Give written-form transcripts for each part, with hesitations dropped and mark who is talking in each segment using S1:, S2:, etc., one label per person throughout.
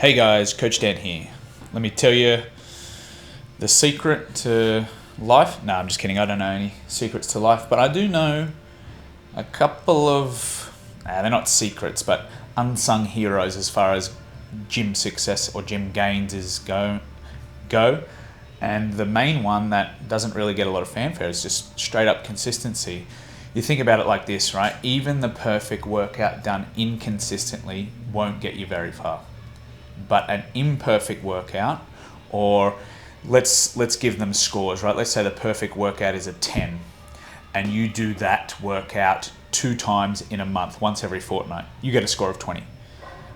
S1: Hey guys, Coach Dan here. Let me tell you the secret to life. No, I'm just kidding. I don't know any secrets to life, but I do know a couple of, they're not secrets, but unsung heroes as far as gym success or gym gains is go. And the main one that doesn't really get a lot of fanfare is just straight up consistency. You think about it like this, right? Even the perfect workout done inconsistently won't get you very far. But an imperfect workout, or let's give them scores, right? Let's say the perfect workout is a 10, and you do that workout 2 times in a month, once every fortnight, you get a score of 20.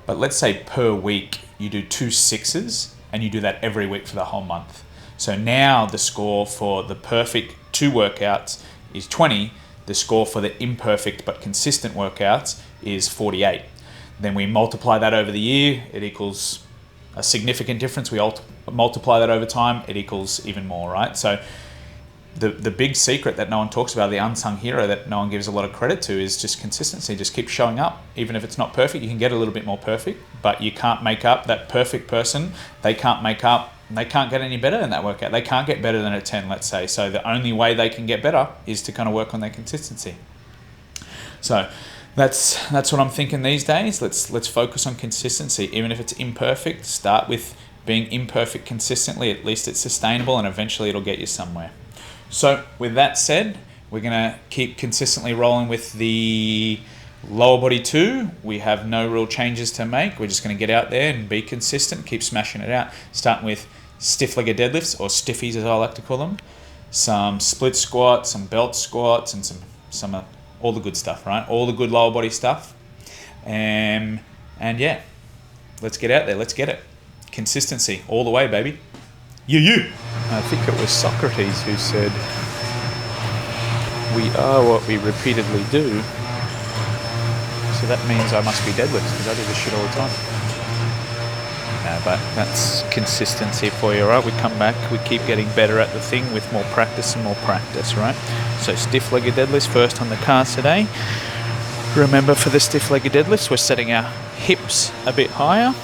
S1: But let's say per week you do 2 6s, and you do that every week for the whole month. So now the score for the perfect 2 workouts is 20. The score for the imperfect but consistent workouts is 48. Then we multiply that over the year, it equals a significant difference. We multiply that over time, it equals even more, right? So the big secret that no one talks about, the unsung hero that no one gives a lot of credit to, is just consistency. Just keep showing up. Even if it's not perfect, you can get a little bit more perfect, but you can't make up that perfect person. They can't get any better than that workout. They can't get better than a 10, let's say. So the only way they can get better is to kind of work on their consistency. So that's what I'm thinking these days. Let's focus on consistency. Even if it's imperfect, start with being imperfect consistently. At least it's sustainable, and eventually it'll get you somewhere. So with that said, we're gonna keep consistently rolling with the lower body 2. We have no real changes to make. We're just gonna get out there and be consistent, keep smashing it out. Starting with stiff-legged deadlifts, or stiffies as I like to call them. Some split squats, some belt squats, and some all the good stuff, right? All the good lower body stuff. And yeah, let's get out there. Let's get it. Consistency all the way, baby. You.
S2: I think it was Socrates who said, "We are what we repeatedly do."
S1: So that means I must be deadlifts, because I do this shit all the time.
S2: No, but that's consistency for you, right? We come back, we keep getting better at the thing with more practice and more practice, right? So stiff-legged deadlifts first on the cards today. Remember, for the stiff-legged deadlifts, we're setting our hips a bit higher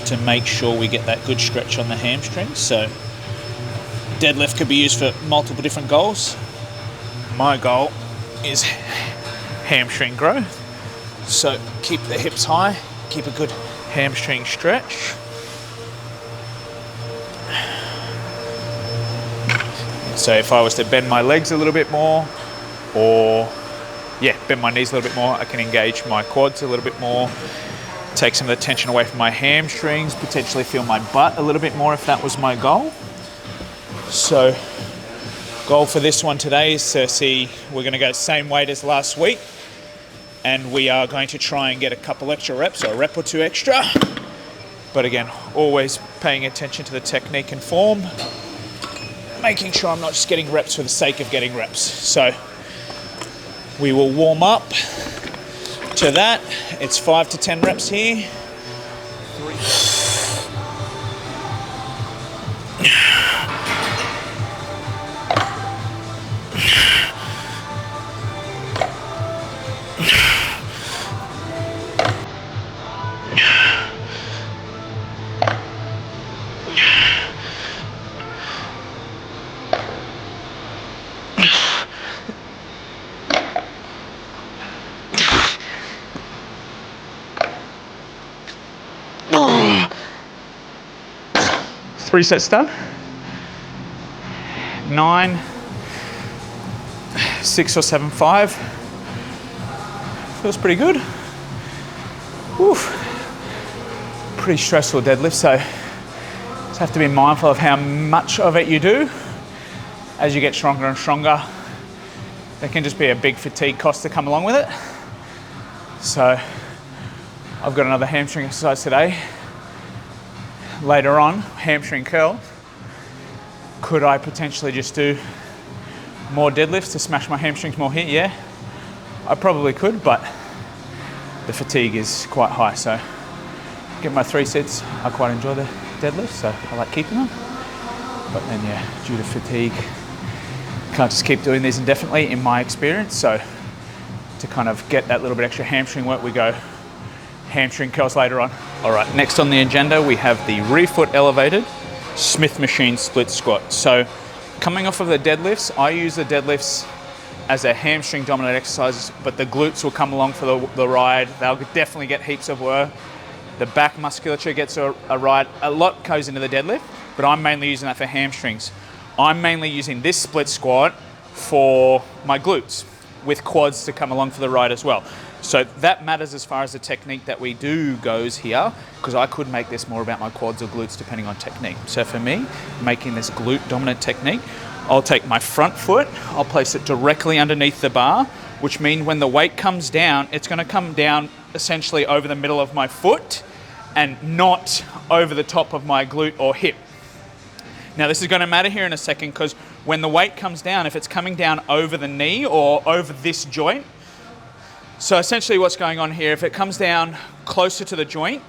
S2: to make sure we get that good stretch on the hamstrings. So deadlift could be used for multiple different goals. My goal is hamstring growth. So keep the hips high, keep a good hamstring stretch. So if I was to bend my legs a little bit more, or bend my knees a little bit more, I can engage my quads a little bit more, take some of the tension away from my hamstrings, potentially feel my butt a little bit more if that was my goal. So goal for this one today is to see, we're going to go same weight as last week, and we are going to try and get a couple extra reps, or a rep or 2 extra. But again, always paying attention to the technique and form, making sure I'm not just getting reps for the sake of getting reps. So we will warm up to that. It's 5 to 10 reps here. 3. Three sets done. 9, 6 or 7, 5. Feels pretty good. Oof. Pretty stressful deadlift, so just have to be mindful of how much of it you do. As you get stronger and stronger, there can just be a big fatigue cost to come along with it. So I've got another hamstring exercise today. Later on, hamstring curl. Could I potentially just do more deadlifts to smash my hamstrings more here? Yeah, I probably could, but the fatigue is quite high. So get my 3 sets. I quite enjoy the deadlifts, so I like keeping them. But then yeah, due to fatigue, can't just keep doing these indefinitely in my experience. So to kind of get that little bit extra hamstring work, we go hamstring curls later on. All right, next on the agenda, we have the rear foot elevated Smith machine split squat. So coming off of the deadlifts, I use the deadlifts as a hamstring dominant exercise, but the glutes will come along for the ride. They'll definitely get heaps of work. The back musculature gets a ride. A lot goes into the deadlift, but I'm mainly using that for hamstrings. I'm mainly using this split squat for my glutes, with quads to come along for the ride as well. So that matters as far as the technique that we do goes here, because I could make this more about my quads or glutes depending on technique. So for me, making this glute dominant technique, I'll take my front foot, I'll place it directly underneath the bar, which means when the weight comes down, it's gonna come down essentially over the middle of my foot and not over the top of my glute or hip. Now this is gonna matter here in a second, because when the weight comes down, if it's coming down over the knee or over this joint, so essentially what's going on here, if it comes down closer to the joint,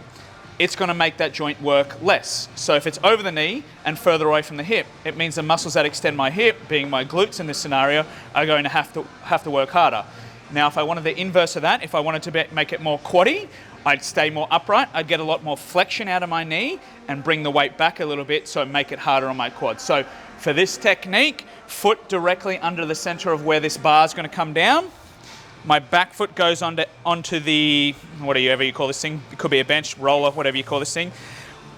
S2: it's going to make that joint work less. So if it's over the knee and further away from the hip, it means the muscles that extend my hip, being my glutes in this scenario, are going to have to work harder. Now if I wanted the inverse of that, if I wanted to make it more quaddy, I'd stay more upright, I'd get a lot more flexion out of my knee and bring the weight back a little bit so make it harder on my quads. So for this technique, foot directly under the center of where this bar is going to come down. My back foot goes onto the, whatever you call this thing, it could be a bench, roller, whatever you call this thing.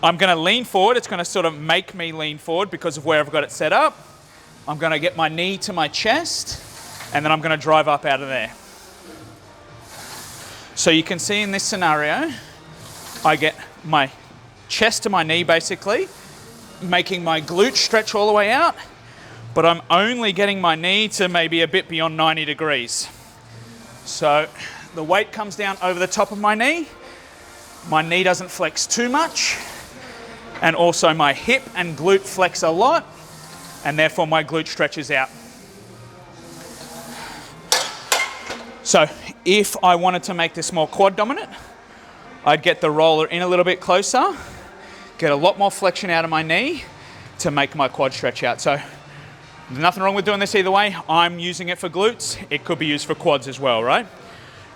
S2: I'm going to lean forward, it's going to sort of make me lean forward because of where I've got it set up. I'm going to get my knee to my chest, and then I'm going to drive up out of there. So you can see in this scenario, I get my chest to my knee basically, making my glute stretch all the way out, but I'm only getting my knee to maybe a bit beyond 90 degrees. So the weight comes down over the top of my knee doesn't flex too much, and also my hip and glute flex a lot, and therefore my glute stretches out. So if I wanted to make this more quad dominant, I'd get the roller in a little bit closer, get a lot more flexion out of my knee to make my quad stretch out. So there's nothing wrong with doing this either way. I'm using it for glutes. It could be used for quads as well, right?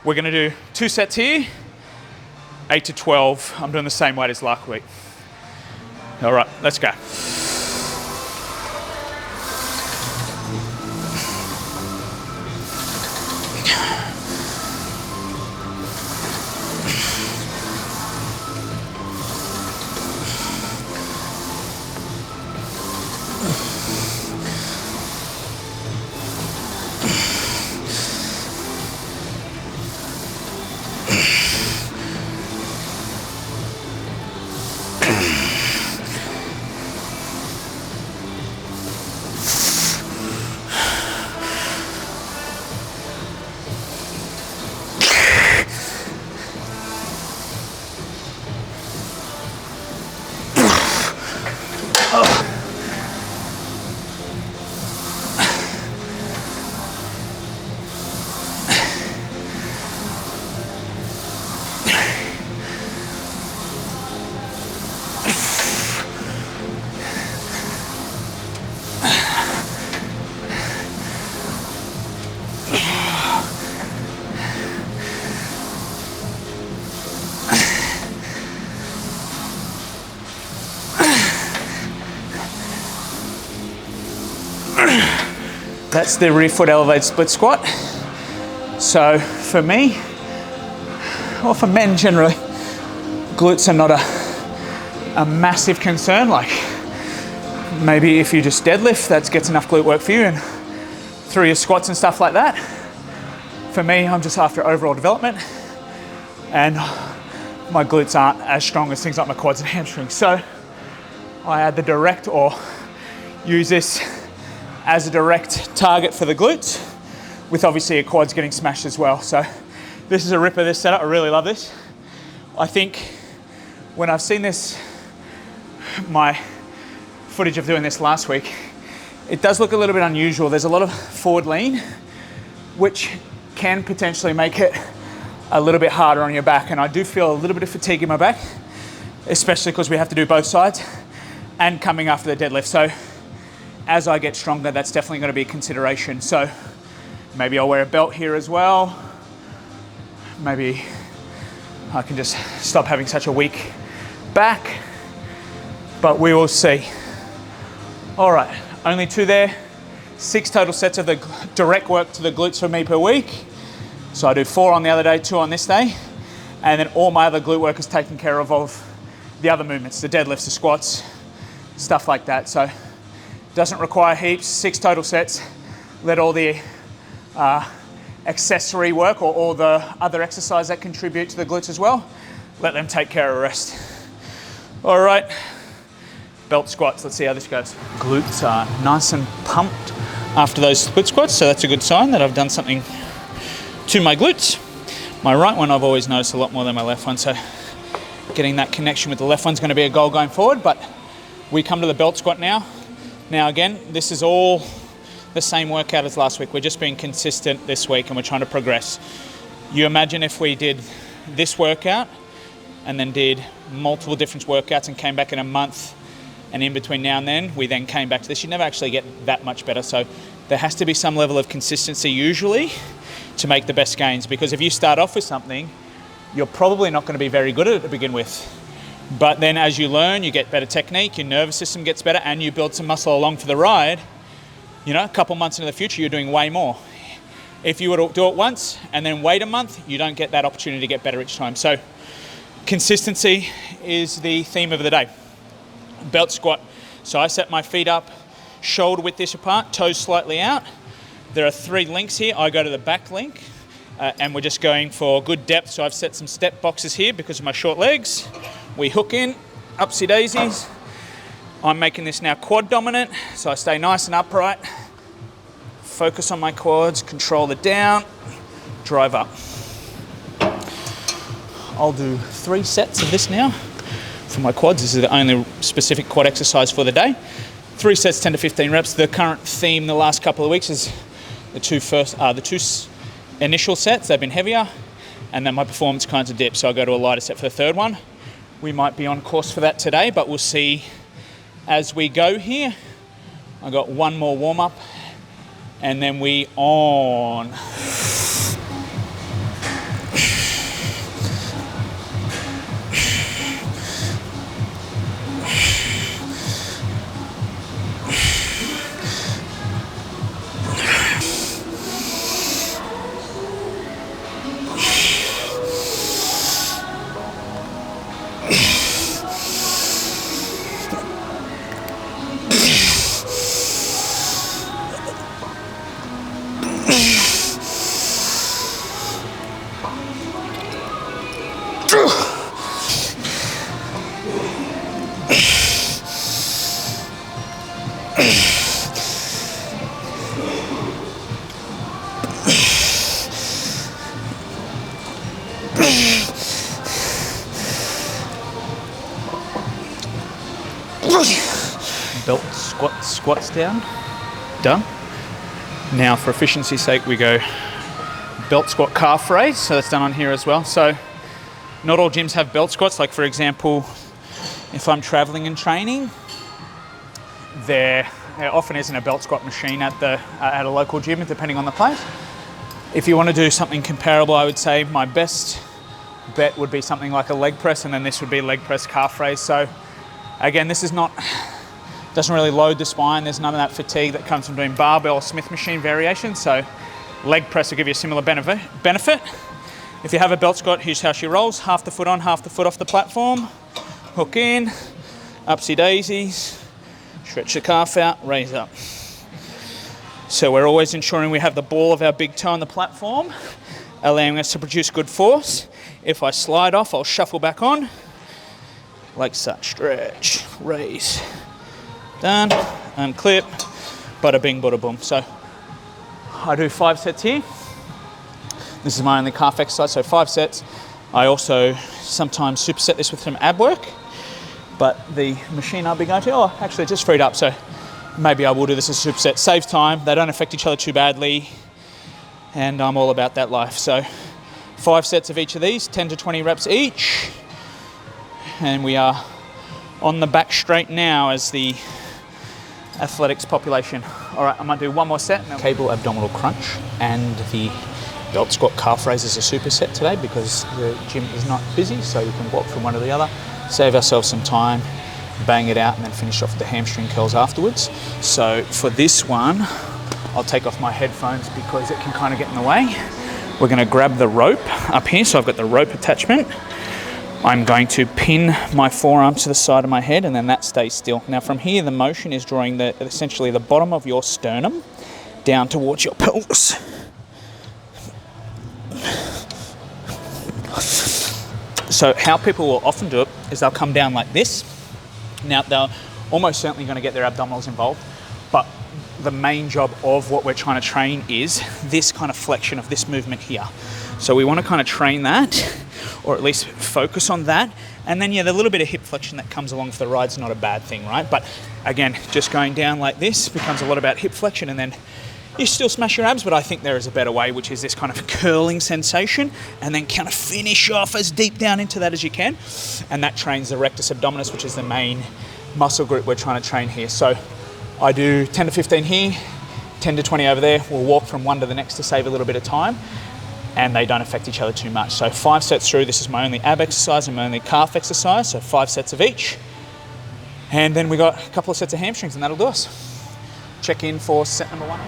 S2: We're gonna do 2 sets here, 8 to 12. I'm doing the same weight as last week. All right, let's go. That's the rear foot elevated split squat. So for me, or for men generally, glutes are not a massive concern. Like maybe if you just deadlift, that gets enough glute work for you, and through your squats and stuff like that. For me, I'm just after overall development, and my glutes aren't as strong as things like my quads and hamstrings. So I add the direct, or use this as a direct target for the glutes, with obviously your quads getting smashed as well. So this is a ripper, this setup. I really love this. I think when I've seen this, my footage of doing this last week, it does look a little bit unusual. There's a lot of forward lean, which can potentially make it a little bit harder on your back. And I do feel a little bit of fatigue in my back, especially because we have to do both sides and coming after the deadlift. So as I get stronger, that's definitely going to be a consideration. So maybe I'll wear a belt here as well. Maybe I can just stop having such a weak back, but we will see. All right, only 2 there. 6 total sets of the direct work to the glutes for me per week. So I do 4 on the other day, 2 on this day, and then all my other glute work is taken care of the other movements, the deadlifts, the squats, stuff like that. So doesn't require heaps, 6 total sets. Let all the accessory work or all the other exercise that contribute to the glutes as well, let them take care of the rest. All right, belt squats, let's see how this goes. Glutes are nice and pumped after those split squats, so that's a good sign that I've done something to my glutes. My right one I've always noticed a lot more than my left one, so getting that connection with the left one's going to be a goal going forward, but we come to the belt squat now. Now again, this is all the same workout as last week. We're just being consistent this week and we're trying to progress. You imagine if we did this workout and then did multiple different workouts and came back in a month, and in between now and then, we then came back to this, you never actually get that much better. So there has to be some level of consistency usually to make the best gains, because if you start off with something, you're probably not going to be very good at it to begin with. But then as you learn, you get better technique, your nervous system gets better, and you build some muscle along for the ride. You know, a couple months into the future, you're doing way more. If you were to do it once and then wait a month, you don't get that opportunity to get better each time. So consistency is the theme of the day. Belt squat. So I set my feet up, shoulder width this apart, toes slightly out. There are 3 links here. I go to the back link and we're just going for good depth. So I've set some step boxes here because of my short legs. We hook in, upsy daisies. I'm making this now quad dominant, so I stay nice and upright. Focus on my quads, control the down, drive up. I'll do 3 sets of this now for my quads. This is the only specific quad exercise for the day. 3 sets, 10 to 15 reps. The current theme the last couple of weeks is the two initial sets. They've been heavier, and then my performance kinds of dip. So I go to a lighter set for the 3rd one. We might be on course for that today, but we'll see as we go here. I got 1 more warm up, and then we on. Belt squats down, done. Now for efficiency's sake we go belt squat calf raise, so that's done on here as well. So not all gyms have belt squats, like for example, if I'm traveling and training, there often isn't a belt squat machine at a local gym, depending on the place. If you want to do something comparable, I would say my best bet would be something like a leg press, and then this would be leg press calf raise. So again, this is doesn't really load the spine. There's none of that fatigue that comes from doing barbell or Smith machine variation. So leg press will give you a similar benefit. If you have a belt squat, here's how she rolls. Half the foot on, half the foot off the platform. Hook in, upsy daisies, stretch the calf out, raise up. So we're always ensuring we have the ball of our big toe on the platform, allowing us to produce good force. If I slide off, I'll shuffle back on, like such. Stretch, raise, done, unclip, bada bing, bada boom. So I do 5 sets here. This is my only calf exercise, so 5 sets. I also sometimes superset this with some ab work, but the machine I'll be going to, actually it just freed up, so maybe I will do this as a superset. Saves time, they don't affect each other too badly, and I'm all about that life. So 5 sets of each of these, 10 to 20 reps each, and we are on the back straight now as the athletics population. All right, I might do 1 more set. Cable abdominal crunch and the belt squat calf raise as a superset today because the gym is not busy, so you can walk from one to the other, save ourselves some time, bang it out, and then finish off with the hamstring curls afterwards. So for this one, I'll take off my headphones because it can kind of get in the way. We're going to grab the rope up here, so I've got the rope attachment. I'm going to pin my forearms to the side of my head, and then that stays still. Now from here, the motion is drawing essentially the bottom of your sternum down towards your pelvis. So how people will often do it is they'll come down like this. Now they're almost certainly going to get their abdominals involved, but the main job of what we're trying to train is this kind of flexion of this movement here. So we want to kind of train that, or at least focus on that. And then yeah, the little bit of hip flexion that comes along for the ride's not a bad thing, right? But again, just going down like this becomes a lot about hip flexion, and then you still smash your abs, but I think there is a better way, which is this kind of curling sensation, and then kind of finish off as deep down into that as you can. And that trains the rectus abdominis, which is the main muscle group we're trying to train here. So I do 10 to 15 here, 10 to 20 over there. We'll walk from one to the next to save a little bit of time, and they don't affect each other too much. So 5 sets through. This is my only ab exercise and my only calf exercise, so 5 sets of each. And then we got a couple of sets of hamstrings, and that'll do us. Check in for set number 1.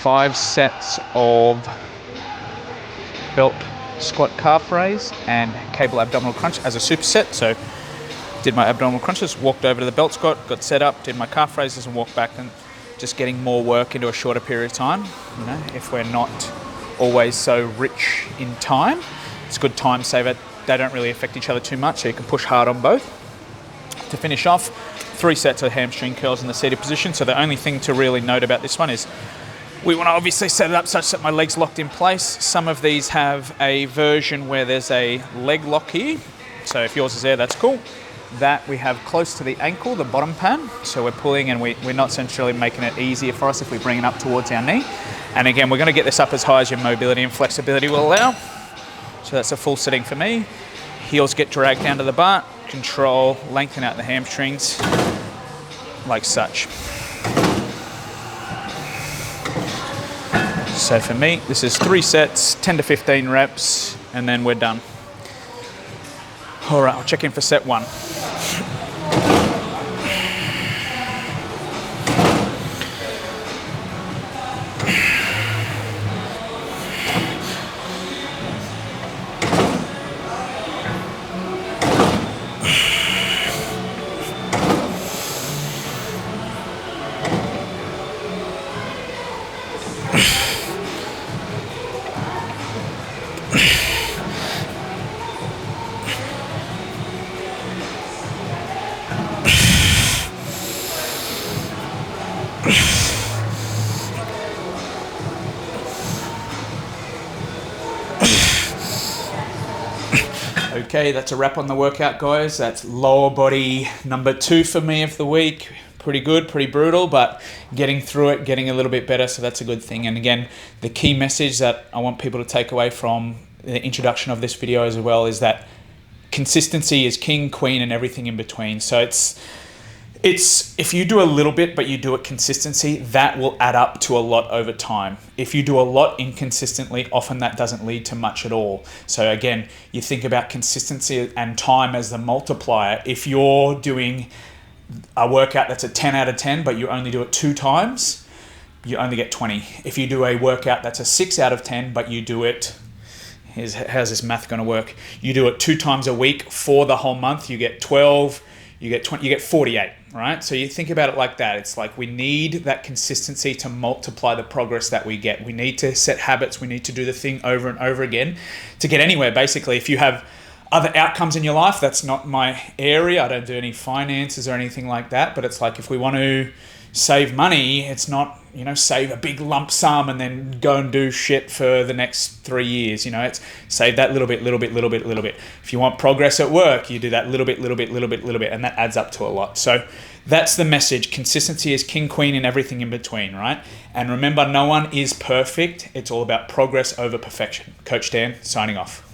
S2: 5 sets of belt squat calf raise and cable abdominal crunch as a superset. So did my abdominal crunches, walked over to the belt squat, got set up, did my calf raises and walked back, and just getting more work into a shorter period of time. You know, if we're not always so rich in time, it's a good time saver. They don't really affect each other too much, so you can push hard on both. To finish off, 3 sets of hamstring curls in the seated position. So the only thing to really note about this one is we want to obviously set it up such that my leg's locked in place. Some of these have a version where there's a leg lock here. So if yours is there, that's cool. That we have close to the ankle, the bottom pad. So we're pulling, and we're not necessarily making it easier for us if we bring it up towards our knee. And again, we're going to get this up as high as your mobility and flexibility will allow. So that's a full setting for me. Heels get dragged down to the butt. Control, lengthen out the hamstrings, like such. So for me, this is 3 sets, 10 to 15 reps, and then we're done. All right, I'll check in for set 1. Okay, that's a wrap on the workout, guys. That's lower body number 2 for me of the week. Pretty good, pretty brutal, but getting through it, getting a little bit better, so that's a good thing. And again, the key message that I want people to take away from the introduction of this video as well is that consistency is king, queen, and everything in between. So
S1: It's if you do a little bit but you do it consistency, that will add up to a lot over time. If you do a lot inconsistently, often that doesn't lead to much at all. So again, you think about consistency and time as the multiplier. If you're doing a workout that's a 10 out of 10 but you only do it 2 times, you only get 20. If you do a workout that's a 6 out of 10 but you do it, how's this math going to work? You do it 2 times a week for the whole month, you get 12, you get 20, you get 48, right? So you think about it like that. It's like we need that consistency to multiply the progress that we get. We need to set habits. We need to do the thing over and over again to get anywhere. Basically, if you have other outcomes in your life, that's not my area. I don't do any finances or anything like that. But it's like if we want to save money, it's not, save a big lump sum and then go and do shit for the next 3 years. It's save that little bit. If you want progress at work, you do that little bit, and that adds up to a lot. So that's the message. Consistency is king, queen, and everything in between, right? And remember, no one is perfect. It's all about progress over perfection. Coach Dan, signing off.